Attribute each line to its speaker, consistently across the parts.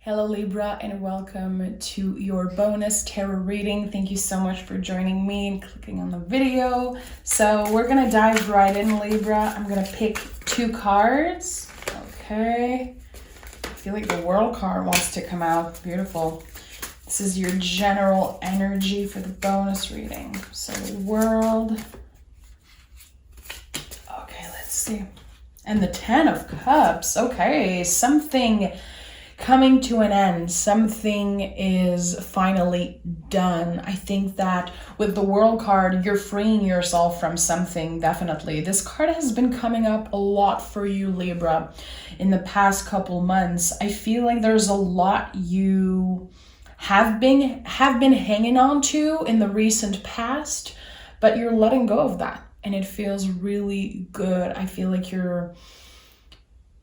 Speaker 1: Hello Libra, and welcome to your bonus tarot reading. Thank you so much for joining me and clicking on the video. So we're gonna dive right in, Libra. I'm gonna pick two cards. Okay. I feel like the World card wants to come out. Beautiful. This is your general energy for the bonus reading. So the World. Okay, let's see. And the Ten of Cups. Okay, something coming to an end. Something is finally done. I think that with the World card, you're freeing yourself from something, definitely. This card has been coming up a lot for you, Libra, in the past couple months. I feel like there's a lot you have been hanging on to in the recent past, but you're letting go of that, and it feels really good. I feel like you're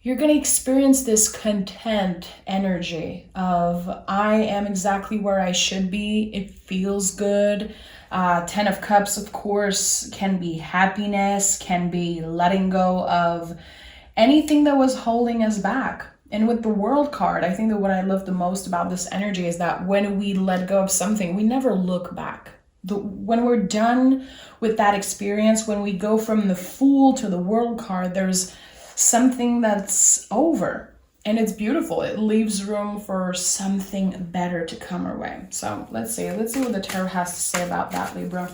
Speaker 1: going to experience this content energy of I am exactly where I should be. It feels good. Ten of Cups, of course, can be happiness, can be letting go of anything that was holding us back. And with the World card, I think that what I love the most about this energy is that when we let go of something, we never look back. When we're done with that experience, when we go from the Fool to the World card, there's something that's over, and it's beautiful. It leaves room for something better to come our way. So let's see what the tarot has to say about that, Libra.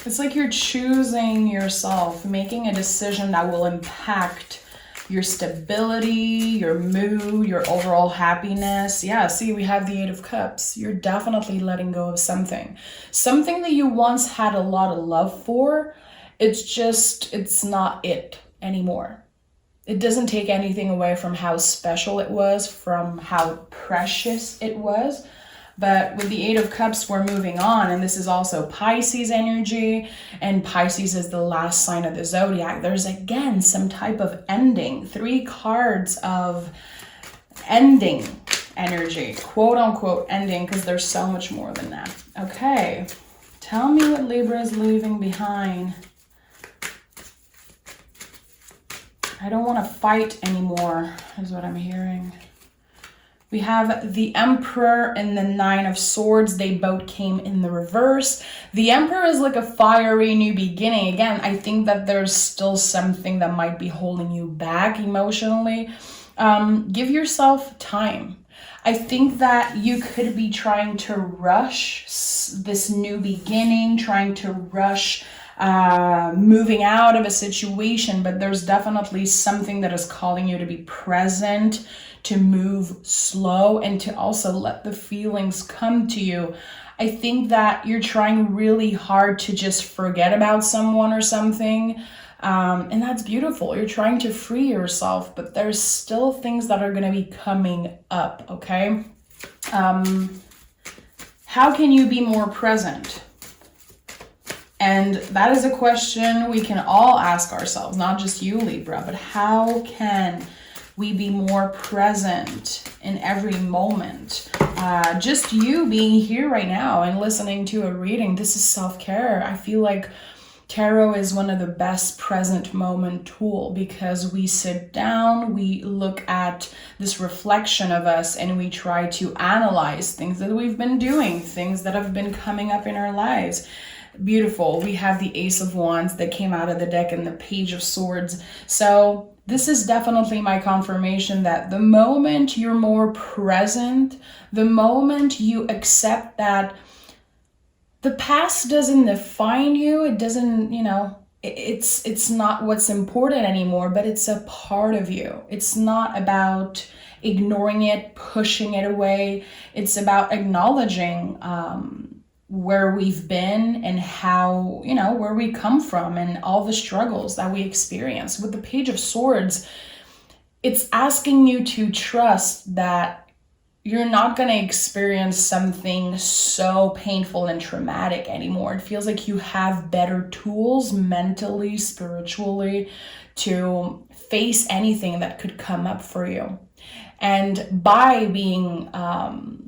Speaker 1: It's like you're choosing yourself, making a decision that will impact your stability, your mood, your overall happiness. Yeah, see, we have the Eight of Cups. You're definitely letting go of something that you once had a lot of love for. It's not it anymore. It doesn't take anything away from how special it was, from how precious it was. But with the Eight of Cups, we're moving on. And this is also Pisces energy. And Pisces is the last sign of the zodiac. There's again some type of ending. 3 cards of ending energy. Quote unquote ending, because there's so much more than that. Okay. Tell me what Libra is leaving behind. I don't want to fight anymore, is what I'm hearing. We have the Emperor and the Nine of Swords. They both came in the reverse. The Emperor is like a fiery new beginning. Again, I think that there's still something that might be holding you back emotionally. Give yourself time. I think that you could be trying to rush this new beginning, trying to rush moving out of a situation, but there's definitely something that is calling you to be present, to move slow, and to also let the feelings come to you. I think that you're trying really hard to just forget about someone or something, and that's beautiful. You're trying to free yourself, but there's still things that are going to be coming up, okay? How can you be more present? And that is a question we can all ask ourselves, not just you, Libra, but how can we be more present in every moment? Just you being here right now and listening to a reading, this is self-care. I feel like tarot is one of the best present moment tool, because we sit down, we look at this reflection of us, and we try to analyze things that we've been doing, things that have been coming up in our lives. Beautiful. We have the Ace of Wands that came out of the deck and the Page of Swords. So this is definitely my confirmation that the moment you're more present, the moment you accept that the past doesn't define you, it doesn't, it's not what's important anymore, but it's a part of you. It's not about ignoring it, pushing it away. It's about acknowledging where we've been and how, where we come from and all the struggles that we experience. With the Page of Swords, it's asking you to trust that you're not going to experience something so painful and traumatic anymore. It feels like you have better tools mentally, spiritually, to face anything that could come up for you. And by being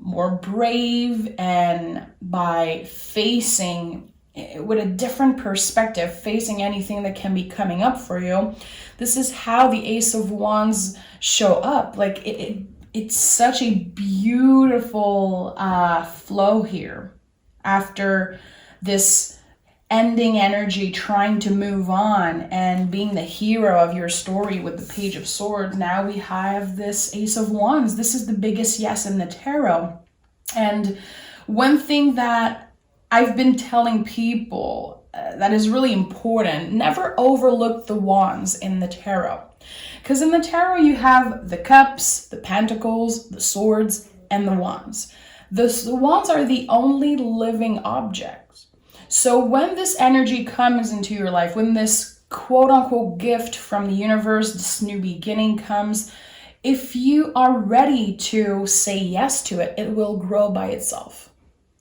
Speaker 1: more brave and by facing with a different perspective, facing anything that can be coming up for you. This is how the Ace of Wands show up. Like it's such a beautiful flow here after this ending energy, trying to move on and being the hero of your story with the Page of Swords. Now we have this Ace of Wands. This is the biggest yes in the tarot. And one thing that I've been telling people that is really important, never overlook the wands in the tarot. Because in the tarot you have the cups, the pentacles, the swords, and the wands. The wands are the only living objects. So when this energy comes into your life, when this quote-unquote gift from the universe, this new beginning comes, if you are ready to say yes to it, it will grow by itself.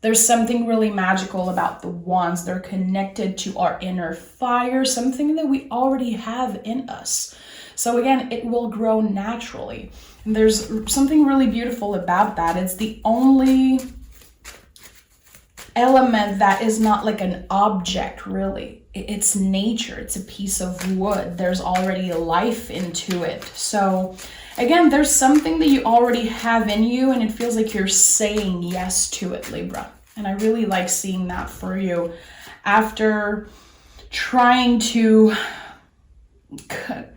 Speaker 1: There's something really magical about the wands. They're connected to our inner fire, something that we already have in us. So again, it will grow naturally. And there's something really beautiful about that. It's the only element that is not like an object, really. It's nature. It's a piece of wood. There's already life into it. So again, there's something that you already have in you, and it feels like you're saying yes to it, Libra. And I really like seeing that for you. After trying to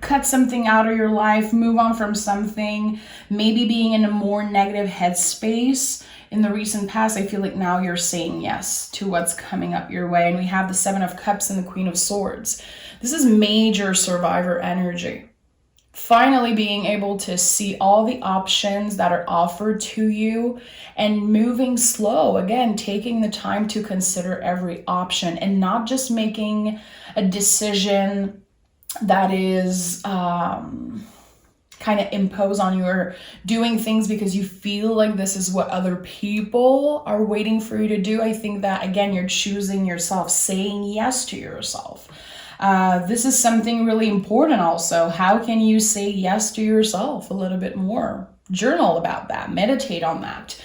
Speaker 1: cut something out of your life, move on from something, maybe being in a more negative headspace in the recent past, I feel like now you're saying yes to what's coming up your way. And we have the Seven of Cups and the Queen of Swords. This is major survivor energy. Finally being able to see all the options that are offered to you and moving slow. Again, taking the time to consider every option and not just making a decision that is kind of imposed on you, or doing things because you feel like this is what other people are waiting for you to do. I think that, again, you're choosing yourself, saying yes to yourself. This is something really important also. How can you say yes to yourself a little bit more? Journal about that. Meditate on that.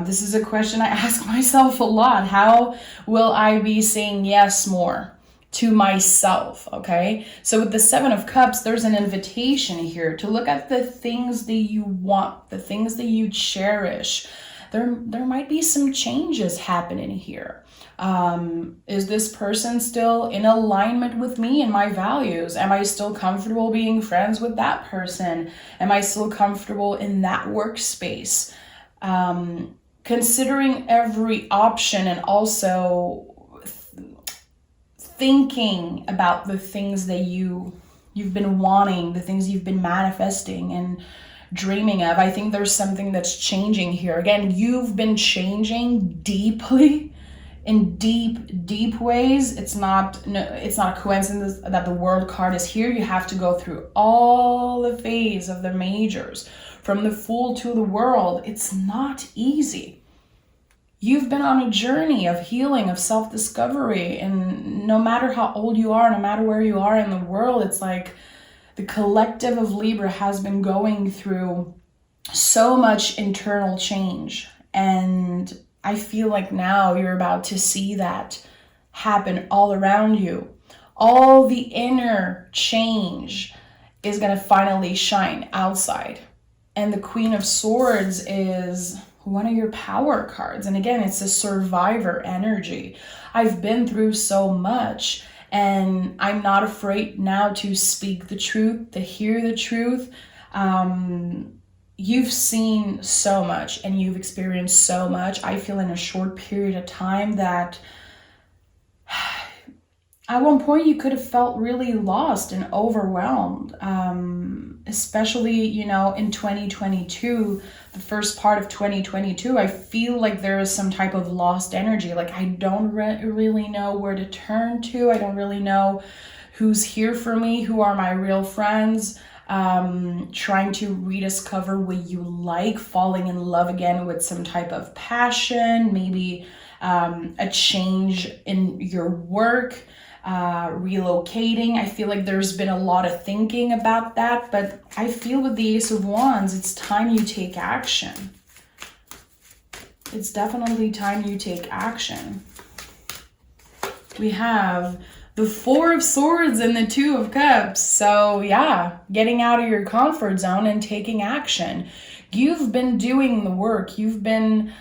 Speaker 1: This is a question I ask myself a lot. How will I be saying yes more to myself? Okay. So with the Seven of Cups, there's an invitation here to look at the things that you want, the things that you cherish. There might be some changes happening here. Is this person still in alignment with me and my values? Am I still comfortable being friends with that person? Am I still comfortable in that workspace? Considering every option, and also thinking about the things that you've been wanting, the things you've been manifesting and dreaming of. I think there's something that's changing here. Again, you've been changing deeply, in deep ways. It's not a coincidence that the World card is here. You have to go through all the phase of the majors, from the Fool to the World. It's not easy. You've been on a journey of healing, of self-discovery, and no matter how old you are, no matter where you are in the world, it's like the collective of Libra has been going through so much internal change. And I feel like now you're about to see that happen all around you. All the inner change is going to finally shine outside. And the Queen of Swords is one of your power cards. And again, it's a survivor energy. I've been through so much, and I'm not afraid now to speak the truth, to hear the truth. You've seen so much and you've experienced so much. I feel in a short period of time that at one point you could have felt really lost and overwhelmed, especially, in 2022, the first part of 2022, I feel like there is some type of lost energy. Like I don't really know where to turn to. I don't really know who's here for me, who are my real friends. Trying to rediscover what you like, falling in love again with some type of passion, maybe a change in your work, relocating. I feel like there's been a lot of thinking about that, but I feel with the Ace of Wands, it's time you take action. It's definitely time you take action. We have the Four of Swords and the Two of Cups. So yeah, getting out of your comfort zone and taking action. You've been doing the work. You've been,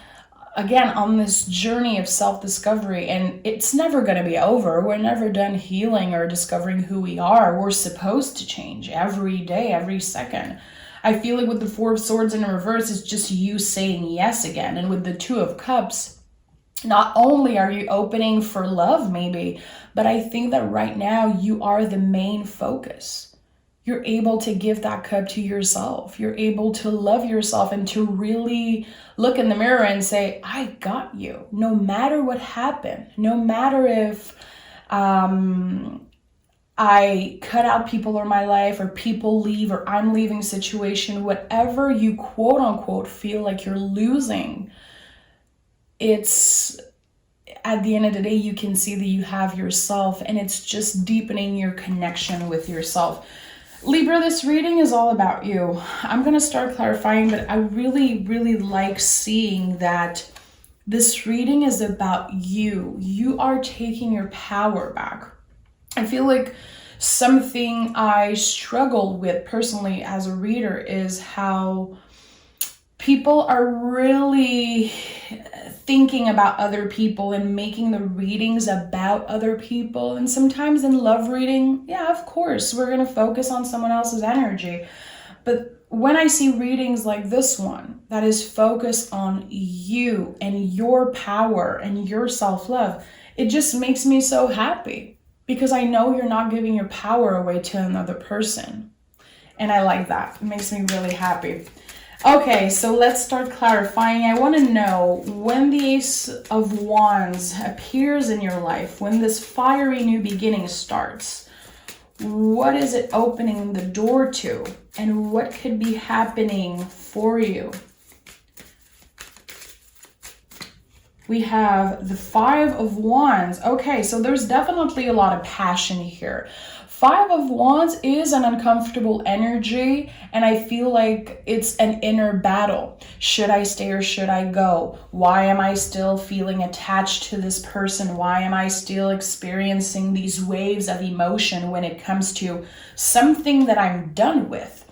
Speaker 1: again, on this journey of self-discovery, and it's never going to be over. We're never done healing or discovering who we are. We're supposed to change every day, every second. I feel like with the Four of Swords in reverse, it's just you saying yes again. And with the Two of Cups, not only are you opening for love maybe, but I think that right now you are the main focus. You're able to give that cup to yourself. You're able to love yourself and to really look in the mirror and say, I got you. No matter what happened, no matter if I cut out people in my life or people leave or I'm leaving situation, whatever you quote unquote feel like you're losing, it's at the end of the day, you can see that you have yourself, and it's just deepening your connection with yourself. Libra, this reading is all about you. I'm going to start clarifying, but I really, really like seeing that this reading is about you. You are taking your power back. I feel like something I struggle with personally as a reader is how people are really thinking about other people and making the readings about other people. And sometimes in love reading, yeah, of course, we're going to focus on someone else's energy. But when I see readings like this one, that is focused on you and your power and your self-love, it just makes me so happy because I know you're not giving your power away to another person. And I like that. It makes me really happy. Okay, so let's start clarifying. I want to know, when the Ace of Wands appears in your life, when this fiery new beginning starts, what is it opening the door to? And what could be happening for you? We have the Five of Wands. Okay, so there's definitely a lot of passion here. Five of Wands is an uncomfortable energy, and I feel like it's an inner battle. Should I stay or should I go? Why am I still feeling attached to this person? Why am I still experiencing these waves of emotion when it comes to something that I'm done with?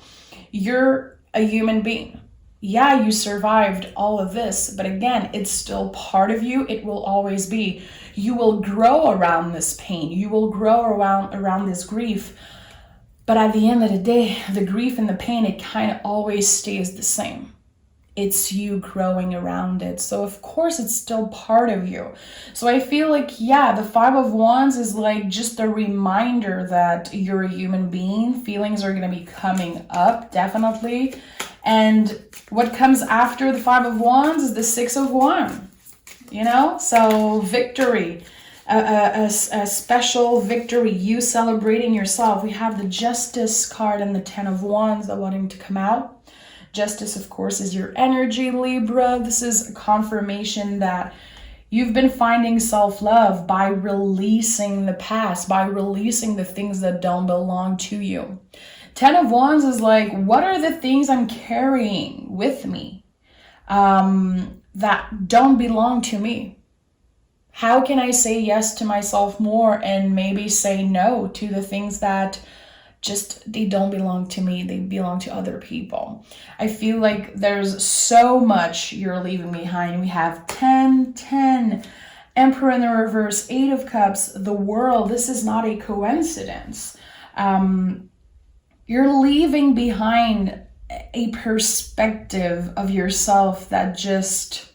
Speaker 1: You're a human being. Yeah, you survived all of this, but again, it's still part of you. It will always be. You will grow around this pain. You will grow around this grief. But at the end of the day, the grief and the pain, it kind of always stays the same. It's you growing around it. So of course, it's still part of you. So I feel like, yeah, the Five of Wands is like just a reminder that you're a human being. Feelings are going to be coming up, definitely. And what comes after the Five of Wands is the Six of Wands, you know? So victory, a special victory, you celebrating yourself. We have the Justice card and the Ten of Wands that wanting to come out. Justice, of course, is your energy, Libra. This is a confirmation that you've been finding self-love by releasing the past, by releasing the things that don't belong to you. Ten of Wands is like, what are the things I'm carrying with me that don't belong to me? How can I say yes to myself more and maybe say no to the things that just, they don't belong to me, they belong to other people? I feel like there's so much you're leaving behind. We have 10, 10, Emperor in the reverse, Eight of Cups, the World. This is not a coincidence. You're leaving behind a perspective of yourself that just,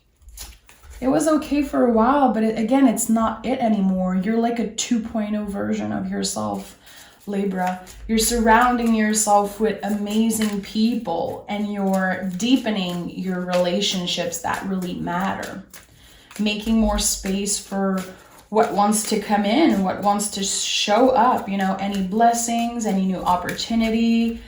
Speaker 1: it was okay for a while, but again, it's not it anymore. You're like a 2.0 version of yourself, Libra. You're surrounding yourself with amazing people and you're deepening your relationships that really matter. Making more space for what wants to come in, what wants to show up, you know, any blessings, any new opportunity,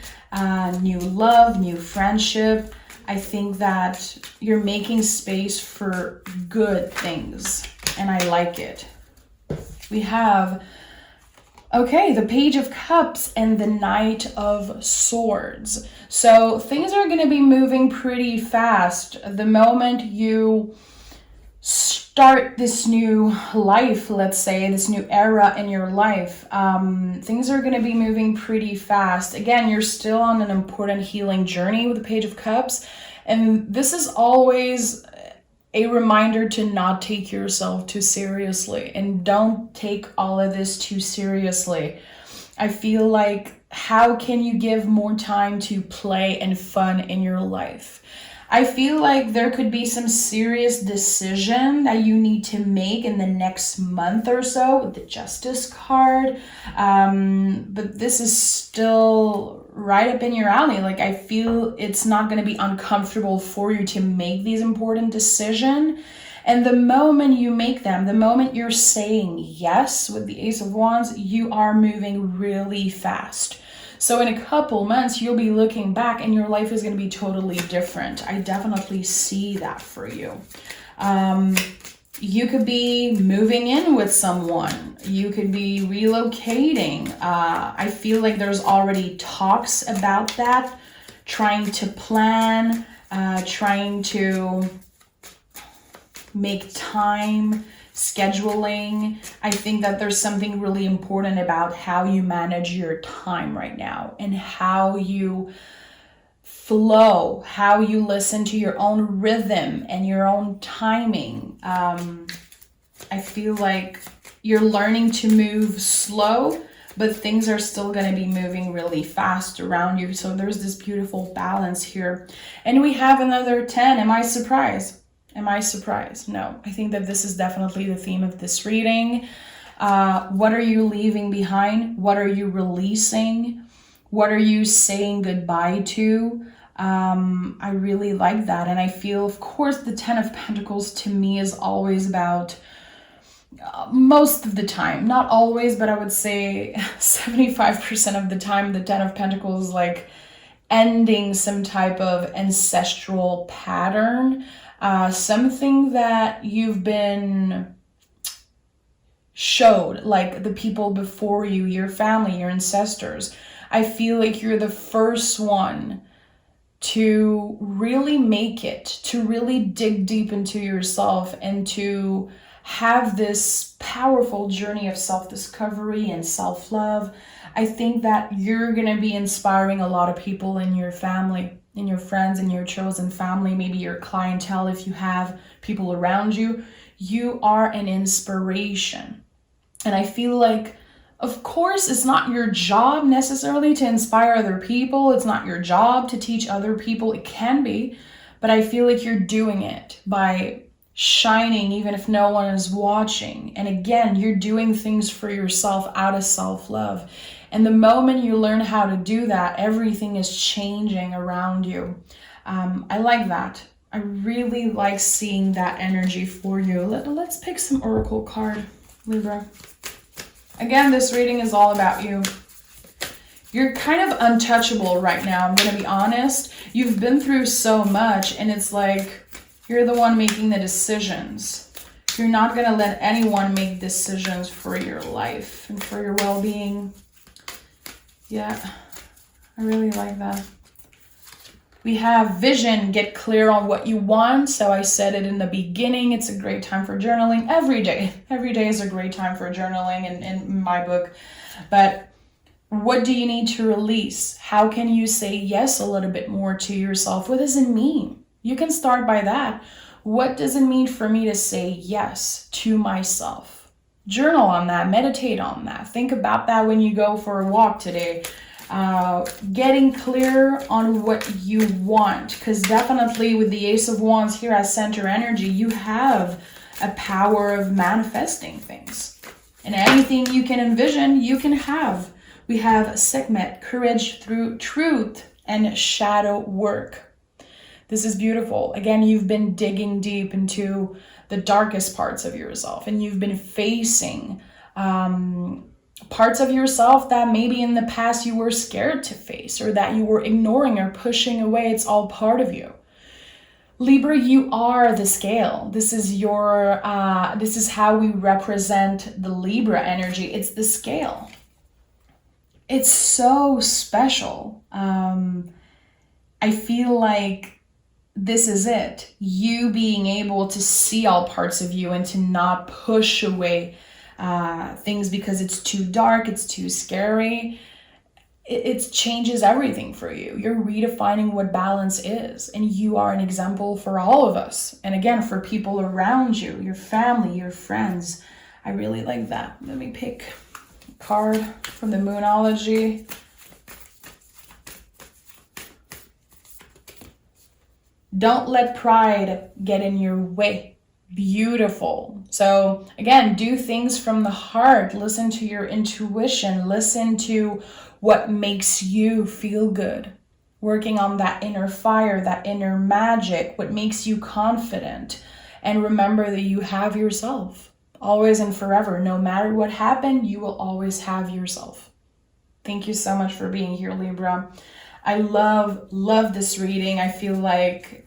Speaker 1: new love, new friendship. I think that you're making space for good things, and I like it. We have, okay, the Page of Cups and the Knight of Swords. So things are going to be moving pretty fast. The moment you start this new life, let's say, this new era in your life. Things are going to be moving pretty fast. Again, you're still on an important healing journey with the Page of Cups. And this is always a reminder to not take yourself too seriously, and don't take all of this too seriously. I feel like, how can you give more time to play and fun in your life? I feel like there could be some serious decision that you need to make in the next month or so with the Justice card. But this is still right up in your alley. Like, I feel it's not going to be uncomfortable for you to make these important decisions. And the moment you make them, the moment you're saying yes with the Ace of Wands, you are moving really fast. So in a couple months, you'll be looking back and your life is going to be totally different. I definitely see that for you. You could be moving in with someone. You could be relocating. I feel like there's already talks about that. Trying to plan, trying to make time, scheduling. I think that there's something really important about how you manage your time right now and how you flow, how you listen to your own rhythm and your own timing. I feel like you're learning to move slow, but things are still going to be moving really fast around you. So there's this beautiful balance here. And we have another 10. Am I surprised? Am I surprised? No. I think that this is definitely the theme of this reading. What are you leaving behind? What are you releasing? What are you saying goodbye to? I really like that. And I feel, of course, the 10 of Pentacles to me is always about, most of the time, not always, but I would say 75% of the time, the 10 of Pentacles is like ending some type of ancestral pattern. Something that you've been showed, like the people before you, your family, your ancestors. I feel like you're the first one to really make it, to really dig deep into yourself and to have this powerful journey of self-discovery and self-love. I think that you're going to be inspiring a lot of people in your family, in your friends, in your chosen family, maybe your clientele, if you have people around you. You are an inspiration. And I feel like, of course, it's not your job necessarily to inspire other people. It's not your job to teach other people. It can be, but I feel like you're doing it by shining even if no one is watching. And again, you're doing things for yourself out of self-love. And the moment you learn how to do that, everything is changing around you. I like that. I really like seeing that energy for you. Let's pick some Oracle card, Libra. Again, this reading is all about you. You're kind of untouchable right now, I'm going to be honest. You've been through so much, and it's like you're the one making the decisions. You're not going to let anyone make decisions for your life and for your well-being. Yeah, I really like that. We have vision, get clear on what you want. So I said it in the beginning, it's a great time for journaling every day. Every day is a great time for journaling in my book. But what do you need to release? How can you say yes a little bit more to yourself? What does it mean? You can start by that. What does it mean for me to say yes to myself? Journal on that, meditate on that. Think about that when you go for a walk today. Getting clear on what you want, because definitely with the Ace of Wands here as center energy, you have a power of manifesting things. And anything you can envision, you can have. We have Sekhmet, courage through truth, and shadow work. This is beautiful. Again, you've been digging deep into the darkest parts of yourself, and you've been facing parts of yourself that maybe in the past you were scared to face, or that you were ignoring or pushing away. It's all part of you. Libra, you are the scale. This is your, this is how we represent the Libra energy. It's the scale. It's so special. I feel like this is it. You being able to see all parts of you and to not push away things because it's too dark, it's too scary. It changes everything for you. You're redefining what balance is, and you are an example for all of us. And again, for people around you, your family, your friends. I really like that. Let me pick a card from the Moonology. Don't let pride get in your way. Beautiful. So again, do things from the heart. Listen to your intuition. Listen to what makes you feel good. Working on that inner fire, that inner magic, what makes you confident. And remember that you have yourself. Always and forever. No matter what happened, you will always have yourself. Thank you so much for being here, Libra. I love this reading. I feel like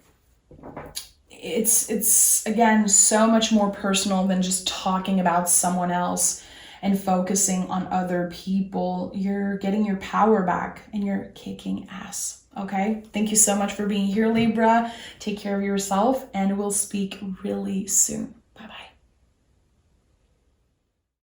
Speaker 1: it's again so much more personal than just talking about someone else and focusing on other people. You're getting your power back and you're kicking ass. Okay? Thank you so much for being here, Libra. Take care of yourself, and we'll speak really soon.